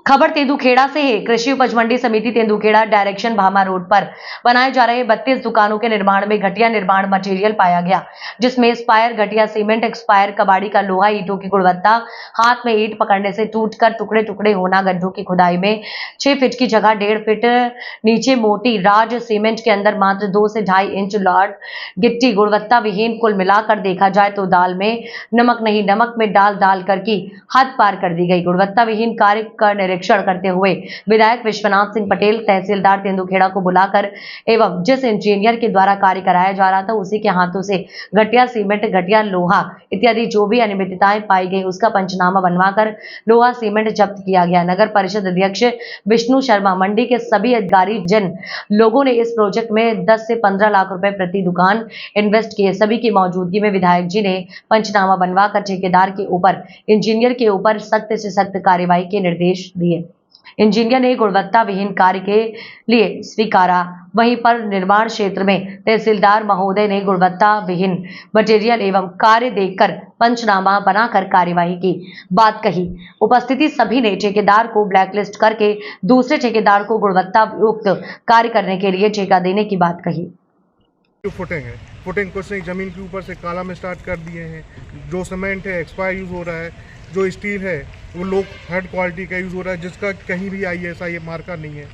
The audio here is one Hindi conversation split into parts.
खबर तेंदुखेड़ा से है। कृषि उपज मंडी समिति तेंदुखेड़ा डायरेक्शन भामा रोड पर बनाए जा रहे 32 दुकानों के निर्माण में घटिया निर्माण मटेरियल पाया गया, जिसमें एक्सपायर घटिया सीमेंट, एक्सपायर कबाड़ी का लोहा, ईंटों की गुणवत्ता, हाथ में ईंट पकड़ने से टूटकर टुकड़े टुकड़े होना, गड्ढों की खुदाई में 6 फीट की जगह 1.5 फीट नीचे मोटी राज सीमेंट के अंदर मात्र 2 से 2.5 इंच लॉड गिट्टी, गुणवत्ता विहीन। कुल मिलाकर देखा जाए तो दाल में नमक नहीं, नमक में डाल डाल कर की हद पार कर दी गई। गुणवत्ता विहीन कार्य का निरीक्षण करते हुए विधायक विश्वनाथ सिंह पटेल तहसीलदार तेंदुखेड़ा को बुलाकर एवं जिस इंजीनियर के द्वारा कार्य कराया जा रहा था उसी के हाथों से घटिया सीमेंट, घटिया लोहा इत्यादि जो भी अनियमितताएं पाई गई उसका पंचनामा बनवाकर लोहा सीमेंट जब्त किया गया। नगर परिषद अध्यक्ष विष्णु शर्मा, मंडी के सभी अधिकारी जन लोगों ने इस प्रोजेक्ट में 10 से 15 लाख रुपए प्रति दुकान इन्वेस्ट किए। सभी की मौजूदगी में विधायक जी ने पंचनामा बनवाकर ठेकेदार के ऊपर, इंजीनियर के ऊपर सख्त से सख्त कार्यवाही के निर्देश दिए। इंजीनियर ने गुणवत्ता विहीन कार्य के लिए स्वीकारा। वहीं पर निर्माण क्षेत्र में तहसीलदार महोदय ने गुणवत्ता विहीन मटेरियल एवं कार्य देखकर पंचनामा बनाकर कार्यवाही की बात कही। उपस्थिति सभी ने ठेकेदार को ब्लैकलिस्ट करके दूसरे ठेकेदार को गुणवत्ता युक्त कार्य करने के लिए ठेका देने की बात कही। फुटिंग है, फुटिंग कुछ नहीं, जमीन के ऊपर से काला में स्टार्ट कर दिए हैं। जो सीमेंट है एक्सपायर यूज़ हो रहा है, जो स्टील है वो लो थर्ड क्वालिटी का यूज़ हो रहा है, जिसका कहीं भी ISI मार्का नहीं है।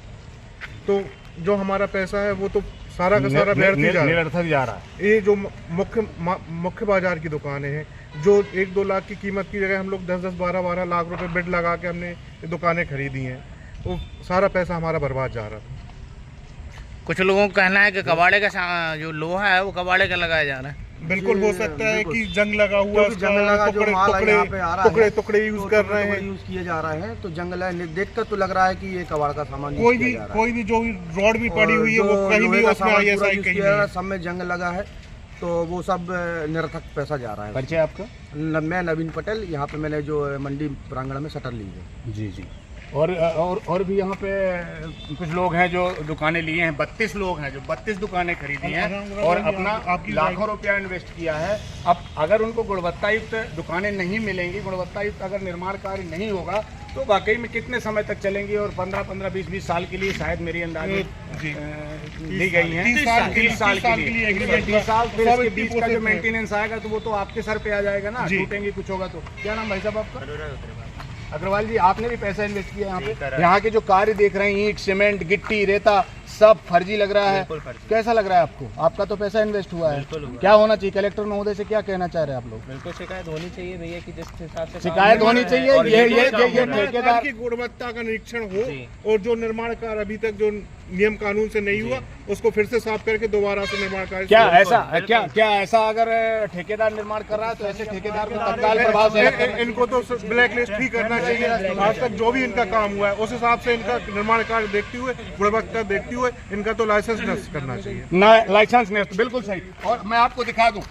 तो जो हमारा पैसा है वो तो सारा का सारा निरर्थक जा रहा है। ये जो मुख्य बाजार की दुकानें हैं, जो 1-2 लाख की कीमत की जगह हम लोग 10-10, 12-12 लाख रुपए बिड लगा के हमने ये दुकानें खरीदी हैं, वो सारा पैसा हमारा बर्बाद जा रहा था। कुछ लोगों का कहना है कि कबाड़े का जो लोहा है वो कबाड़े का लगाया जा रहा है। बिल्कुल हो सकता है कि जंग लगा हुआ, टुकड़े यूज कर रहे हैं, यूज किए जा रहे हैं। तो जंग देखकर तो लग रहा है कि ये कबाड़ का सामान कोई भी जो रॉड भी पड़ी हुई है वो कहीं भी उसमें ISI कहीं नहीं, सब में जंग लगा है, तो वो सब निरर्थक पैसा जा रहा है। परिचय आपका? मैं नवीन पटेल, यहाँ पे मैंने जो मंडी प्रांगण में शटर ली है। जी जी। और भी यहाँ पे कुछ लोग हैं जो दुकानें लिए हैं, 32 लोग हैं जो 32 दुकानें खरीदी हैं और अपना लाखों रुपया इन्वेस्ट किया है। अब अगर उनको गुणवत्तायुक्त दुकानें नहीं मिलेंगी, गुणवत्तायुक्त अगर निर्माण कार्य नहीं होगा तो वाकई में कितने समय तक चलेंगी, और 15-15, 20-20 साल के लिए शायद मेरी अंदाजे दी गई है। 30 साल के लिए 30 साल, फिर इसके बीच का जो मेंटेनेंस आएगा तो वो तो आपके सर पे आ जाएगा ना, टूटेंगी कुछ होगा तो। क्या नाम भाई साहब आपका? अग्रवाल जी, आपने भी पैसा इन्वेस्ट किया यहाँ पे। यहाँ के जो कार्य देख रहे हैं, ईंट, सीमेंट, गिट्टी, रेता, सब फर्जी लग रहा है। कैसा लग रहा है आपको? आपका तो पैसा इन्वेस्ट हुआ है। क्या होना चाहिए? कलेक्टर महोदय से क्या कहना चाह रहे हैं आप लोग? बिल्कुल शिकायत होनी चाहिए भैया कि जिस हिसाब से शिकायत होनी चाहिए। ये ठेकेदार की गुणवत्ता का निरीक्षण हो और जो निर्माण कार्य अभी तक जो नियम कानून से नहीं हुआ उसको फिर से साफ करके दोबारा से निर्माण कार्य। क्या ऐसा अगर ठेकेदार निर्माण कर रहा है तो ऐसे ठेकेदार को तत्काल प्रभाव से इनको तो ब्लैक लिस्ट ही करना चाहिए। आज तक जो भी इनका काम हुआ है उस हिसाब से इनका निर्माण कार्य देखते हुए, गुणवत्ता देखते हुए इनका तो लाइसेंस नष्ट करना चाहिए। लाइसेंस नष्ट, बिल्कुल सही। और मैं आपको दिखा दूं,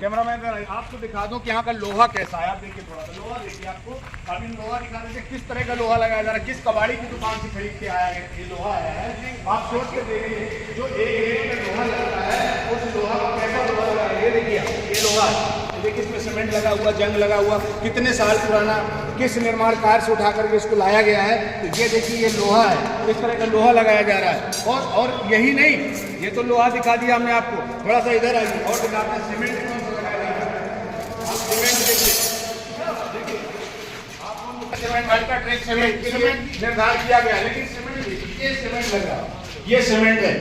कैमरामैन आपको दिखा दूं कि यहाँ का लोहा कैसा है। आप देखिए, थोड़ा सा लोहा देखिए। आपको अभी लोहा दिखा देते किस तरह का लोहा लगाया जा रहा है, किस कबाड़ी की दुकान से खरीद के आया है ये लोहा आया है। आप सोच के देखिए, जो एक रेट में लोहा लगता है उस लोहा का कैसा लोहा लगा है। ये देखिए, ये लोहा देखिए, इसमें सीमेंट लगा हुआ, जंग लगा हुआ, कितने साल पुराना, किस निर्माण कार्य से उठा करके इसको लाया गया है। तो ये देखिए, ये लोहा है, इस तरह का लोहा लगाया जा रहा है। और यही नहीं, ये तो लोहा दिखा दिया हमने आपको, थोड़ा सा इधर आइए और दिखाते हैं सीमेंट कौन सा लगाया जा रहा है। आप सीमेंट देखिए, सीमेंट अल्ट्राटेक सीमेंट के लिए निर्धारित किया गया, लेकिन सीमेंट ये सीमेंट लगा, ये सीमेंट है,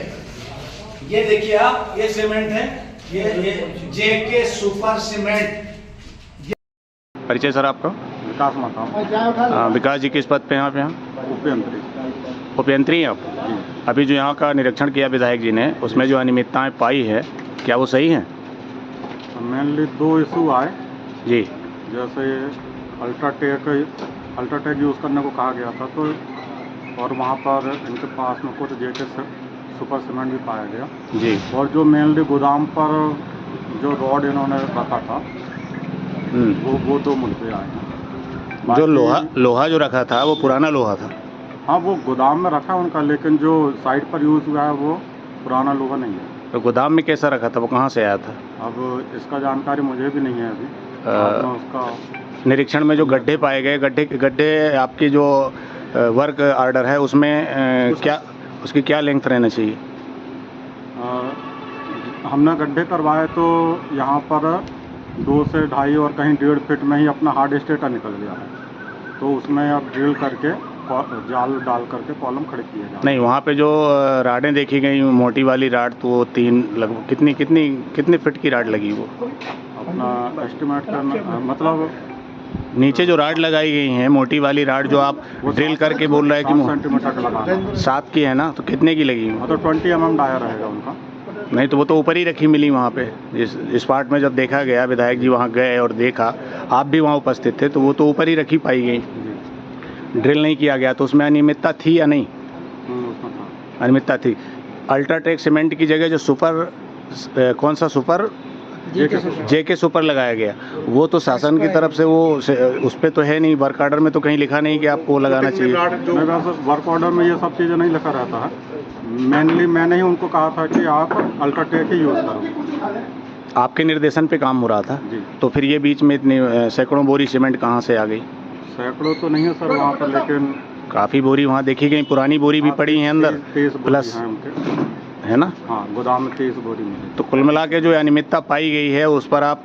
ये देखिए आप, ये सीमेंट है, ये JK सुपर सीमेंट। परिचय सर आपका? विकास माता। विकास जी किस पद पे हैं आप यहाँ? उपयंत्री हैं आप? अभी जो यहाँ का निरीक्षण किया विधायक जी ने, उसमें जो अनियमितताएं पाई है क्या वो सही हैं? मेनली 2 इशू आए जी। जैसे अल्ट्राटेक यूज़ करने को कहा गया था, तो और वहाँ पर इनके पास में कुछ JK सुपर सीमेंट भी पाया गया जी। और जो मेनली गोदाम पर जो रॉड इन्होंने रखा था वो 2 मुद्दे आए हैं। जो लोहा जो रखा था वो पुराना लोहा था? हाँ, वो गोदाम में रखा उनका, लेकिन जो साइड पर यूज़ हुआ है वो पुराना लोहा नहीं है। तो गोदाम में कैसा रखा था, वो कहाँ से आया था? अब इसका जानकारी मुझे भी नहीं है अभी। उसका निरीक्षण में जो गड्ढे पाए गए, गड्ढे आपकी जो वर्क आर्डर है उसमें क्या उसकी क्या लेंथ रहना चाहिए? हमने गड्ढे करवाए तो यहाँ पर 2 से 2.5 और कहीं 1.5 फीट में ही अपना हार्ड स्टेटर निकल गया है, तो उसमें अब ड्रिल करके जाल डाल करके कॉलम खड़े किए जा रहे हैं। नहीं, वहाँ पे जो राडें देखी गई मोटी वाली राड, तो वो 3 लगभग कितनी फीट की राड लगी वो? अपना एस्टिमेट करना मतलब नीचे जो राड लगाई गई है मोटी वाली राड जो आप ड्रिल करके बोल रहे हैं कि 7 सेंटीमीटर लगाना, 7 की है ना, तो कितने की लगी? मतलब 20 mm डाया रहेगा उनका। नहीं तो वो तो ऊपर ही रखी मिली वहाँ पे। इस पार्ट में जब देखा गया, विधायक जी वहाँ गए और देखा, आप भी वहाँ उपस्थित थे, तो वो तो ऊपर ही रखी पाई गई, ड्रिल नहीं किया गया। तो उसमें अनियमितता थी या नहीं? उसमें था। अनियमितता थी। अल्ट्राटेक सीमेंट की जगह जो सुपर, कौन सा सुपर, जेके सुपर लगाया गया, वो तो शासन की तरफ से वो उस पर तो है नहीं, वर्क ऑर्डर में तो कहीं लिखा नहीं कि आपको लगाना चाहिए। नहीं, वैसे वर्क ऑर्डर में ये सब चीज़ें नहीं लिखा रहता है। मेनली मैंने ही उनको कहा था कि आप अल्ट्राटेक ही यूज़ करो। आपके निर्देशन पे काम हो रहा था, जी। तो फिर ये बीच में इतनी सैकड़ों बोरी सीमेंट कहाँ से आ गई? सैकड़ों तो नहीं है सर वहाँ पर, लेकिन काफ़ी बोरी वहाँ देखी गई, पुरानी बोरी भी पड़ी है अंदर, 30 प्लस हैं उनके, है ना? हाँ, गोदाम में 30 बोरी मिली। तो कुल मिला के जो अनियमितता पाई गई है उस पर आप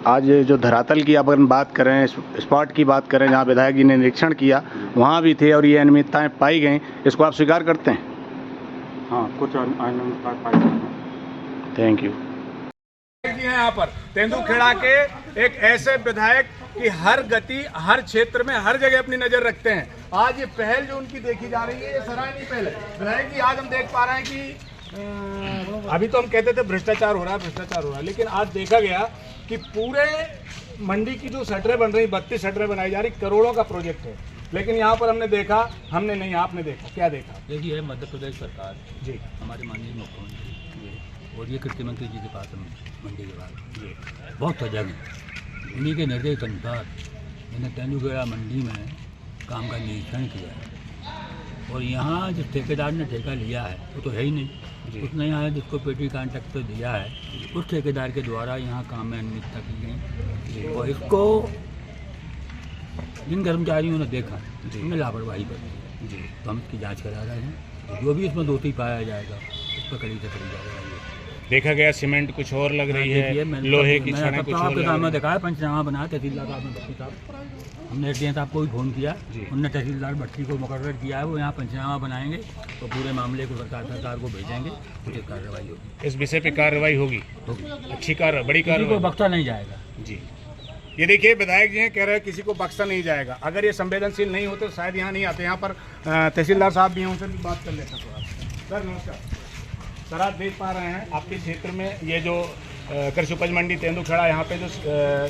आज जो धरातल की अगर बात करें, स्पॉट की बात करें, जहाँ विधायक जी ने निरीक्षण किया, वहाँ भी थे और ये अनियमितताएँ पाई गई, इसको आप स्वीकार करते हैं? हाँ, कुछ अनियमितता पाई गई। Thank you. जी हैं यहाँ पर तेंदुखेड़ा के एक ऐसे विधायक कि हर गति, हर क्षेत्र में, हर जगह अपनी नजर रखते हैं। आज ये पहल जो उनकी देखी जा रही है, ये सराहनीय पहल है। विधायक जी, आज हम देख पा रहे हैं कि अभी तो हम कहते थे भ्रष्टाचार हो रहा है, लेकिन आज देखा गया कि पूरे मंडी की जो शटरें बन रही, 32 शटरें बनाई जा रही, करोड़ों का प्रोजेक्ट है। लेकिन यहाँ पर हमने देखा, हमने नहीं, आपने देखा, क्या देखा? देखिए, मध्य प्रदेश सरकार जी, हमारे माननीय मुख्यमंत्री और ये कृषि मंत्री जी के पास हम मंडी के बाद बहुत सजग हैं। उन्हीं के निर्देश अनुसार मैंने तेंदुखेड़ा मंडी में काम का निरीक्षण किया है और यहाँ जिस ठेकेदार ने ठेका लिया है वो तो है ही नहीं, उसने यहाँ जिसको पेटी कॉन्ट्रैक्ट तो दिया है उस ठेकेदार के द्वारा यहाँ काम में अनियमितता की गई और इसको जिन कर्मचारियों ने देखा उनमें लापरवाही बरती जी, तो हम इसकी जांच करा रहे हैं। जो भी इसमें दोषी पाया जाएगा उस पर कड़ी से कड़ी कार्रवाई होगी। देखा गया सीमेंट कुछ और लग रही है, लोहे की छड़ें कुछ और आपके लग सामने रही दिखाया, पंचनामा बनाया तहसीलदार साहब ने, भट्टी साहब, हमने एसडीएम साहब को भी फ़ोन किया, उनने तहसीलदार भट्टी को मुकर्रर किया है, वो यहाँ पंचनामा बनाएंगे तो पूरे मामले को सरकार को भेजेंगे, उचित कार्रवाई होगी। इस विषय पे कार्रवाई होगी, अच्छी कार्रवाई, बड़ी कार्रवाई, को बख्शा नहीं जाएगा जी। ये देखिए, विधायक जी हैं, कह रहे हैं किसी को बख्शा नहीं जाएगा। अगर ये संवेदनशील नहीं होते तो शायद यहाँ नहीं आते। यहाँ पर तहसीलदार साहब भी हैं, उनसे भी बात कर लेते हैं थोड़ा। सर नमस्कार। सर, आप देख पा रहे हैं आपके क्षेत्र में ये जो कृषि उपज मंडी तेंदुखेड़ा, यहाँ पे जो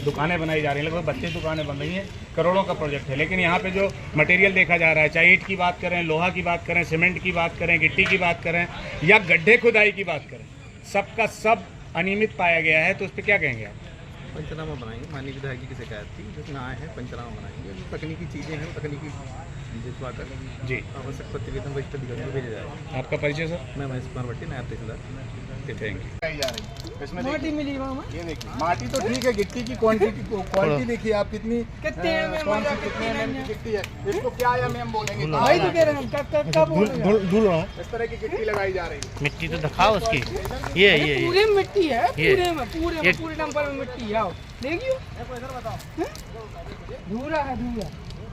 दुकानें बनाई जा रही हैं, लगभग 32 दुकानें बन रही हैं, करोड़ों का प्रोजेक्ट है। लेकिन यहाँ पे जो मटेरियल देखा जा रहा है, चाहे ईंट की बात करें, लोहा की बात करें, सीमेंट की बात करें, गिट्टी की बात करें या गड्ढे खुदाई की बात करें, सबका सब अनियमित पाया गया है। तो उस पर क्या कहेंगे आप? पंचनामा बनाएंगे, माननीय विधायक जी की शिकायत थी, जिसमें आए हैं पंचनामा बनाएंगे। जो तकनीकी चीज़ें हैं, तकनीकी जिसवा कर जी, आवश्यक प्रतिवेदन वरिष्ठ अधिकारी को भेजा जाएगा। आपका परिचय सर? मैं महेश कुमार भट्टी, नायब तहसीलदार। Thank you. इसमें माटी मिली वहाँ, ये देखिए, माटी तो ठीक है, गिट्टी की क्वालिटी देखिए आप, कितनी कितने mm की गिट्टी है। इसको क्या है मैम बोलेंगे, इस तरह की गिट्टी लगाई जा रही है। मिट्टी तो दिखाओ उसकी, ये पूरे मिट्टी है, पूरे नंबर में मिट्टी है। देखियो, धूरा है, धूरा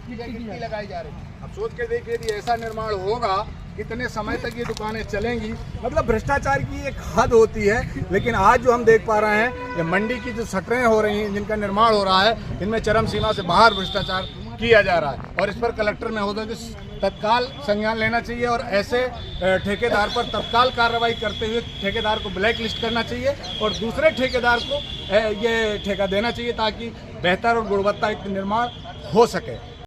गिट्टी लगाई जा रही है। अब सोच के देखिए, यदि ऐसा निर्माण होगा, कितने समय तक ये दुकानें चलेंगी। मतलब भ्रष्टाचार की एक हद होती है। लेकिन आज जो हम देख पा रहे हैं, ये मंडी की जो शटरें हो रही हैं, जिनका निर्माण हो रहा है, इनमें चरम सीमा से बाहर भ्रष्टाचार किया जा रहा है और इस पर कलेक्टर महोदय को तत्काल संज्ञान लेना चाहिए और ऐसे ठेकेदार पर तत्काल कार्रवाई करते हुए ठेकेदार को ब्लैक लिस्ट करना चाहिए और दूसरे ठेकेदार को ये ठेका देना चाहिए, ताकि बेहतर और गुणवत्ता युक्त निर्माण हो सके।